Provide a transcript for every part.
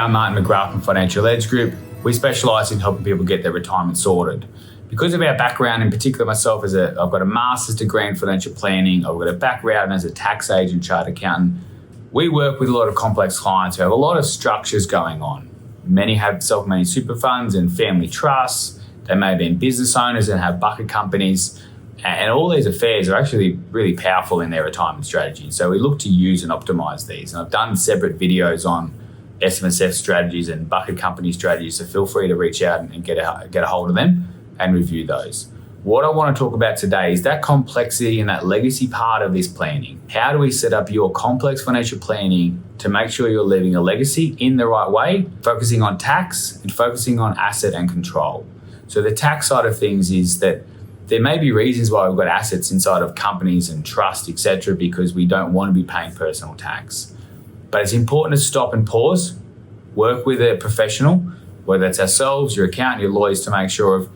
I'm Martin McGrath from Financial Edge Group. We specialise in helping people get their retirement sorted. Because of our background, in particular myself, I've got a master's degree in financial planning, I've got a background as a tax agent, chartered accountant. We work with a lot of complex clients who have a lot of structures going on. Many have self-managed super funds and family trusts. They may have been business owners and have bucket companies. And all these affairs are actually really powerful in their retirement strategy. So we look to use and optimize these. And I've done separate videos on SMSF strategies and bucket company strategies, so feel free to reach out and get a hold of them and review those. What I want to talk about today is that complexity and that legacy part of this planning. How do we set up your complex financial planning to make sure you're leaving a legacy in the right way, focusing on tax and focusing on asset and control? So the tax side of things is that there may be reasons why we've got assets inside of companies and trust, etc., because we don't want to be paying personal tax. But it's important to stop and pause, work with a professional, whether it's ourselves, your accountant, your lawyers, to make sure of,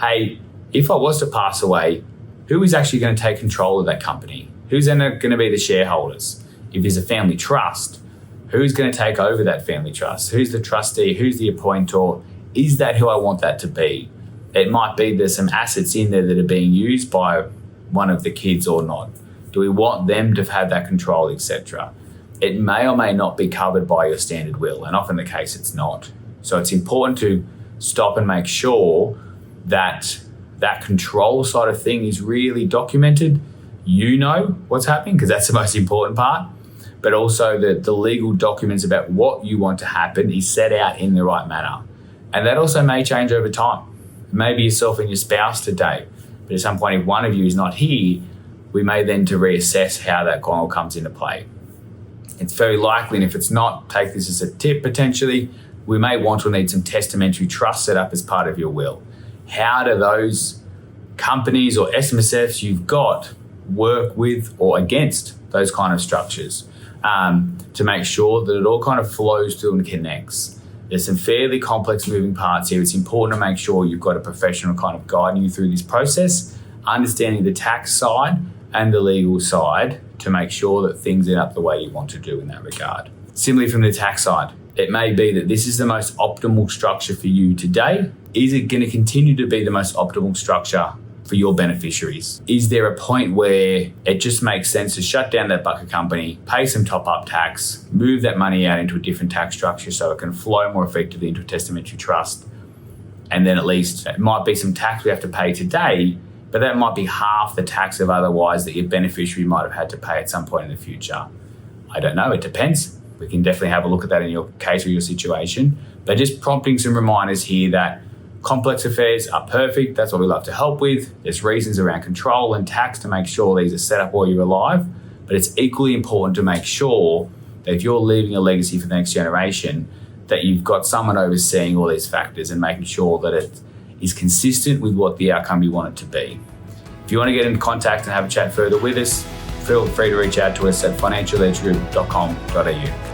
hey, if I was to pass away, who is actually going to take control of that company? Who's then going to be the shareholders? If there's a family trust, who's going to take over that family trust? Who's the trustee? Who's the appointor? Is that who I want that to be? It might be there's some assets in there that are being used by one of the kids or not. Do we want them to have that control, etc.? It may or may not be covered by your standard will, and often the case it's not. So it's important to stop and make sure that that control side of thing is really documented. You know what's happening, because that's the most important part, but also that the legal documents about what you want to happen is set out in the right manner. And that also may change over time. Maybe yourself and your spouse today, but at some point if one of you is not here, we may then to reassess how that all comes into play. It's very likely, and if it's not, take this as a tip potentially, we may want to need some testamentary trust set up as part of your will. How do those companies or SMSFs you've got work with or against those kind of structures to make sure that it all kind of flows through and connects? There's some fairly complex moving parts here. It's important to make sure you've got a professional kind of guiding you through this process, understanding the tax side and the legal side to make sure that things end up the way you want to do in that regard. Similarly, from the tax side, it may be that this is the most optimal structure for you today. Is it going to continue to be the most optimal structure for your beneficiaries? Is there a point where it just makes sense to shut down that bucket company, pay some top-up tax, move that money out into a different tax structure so it can flow more effectively into a testamentary trust? And then at least it might be some tax we have to pay today, but that might be half the tax of otherwise that your beneficiary might have had to pay at some point in the future. I don't know, it depends. We can definitely have a look at that in your case or your situation, but just prompting some reminders here that complex affairs are perfect. That's what we love to help with. There's reasons around control and tax to make sure these are set up while you're alive, but it's equally important to make sure that if you're leaving a legacy for the next generation, that you've got someone overseeing all these factors and making sure that it is consistent with what the outcome you want it to be. If you want to get in contact and have a chat further with us, feel free to reach out to us at financialedgegroup.com.au.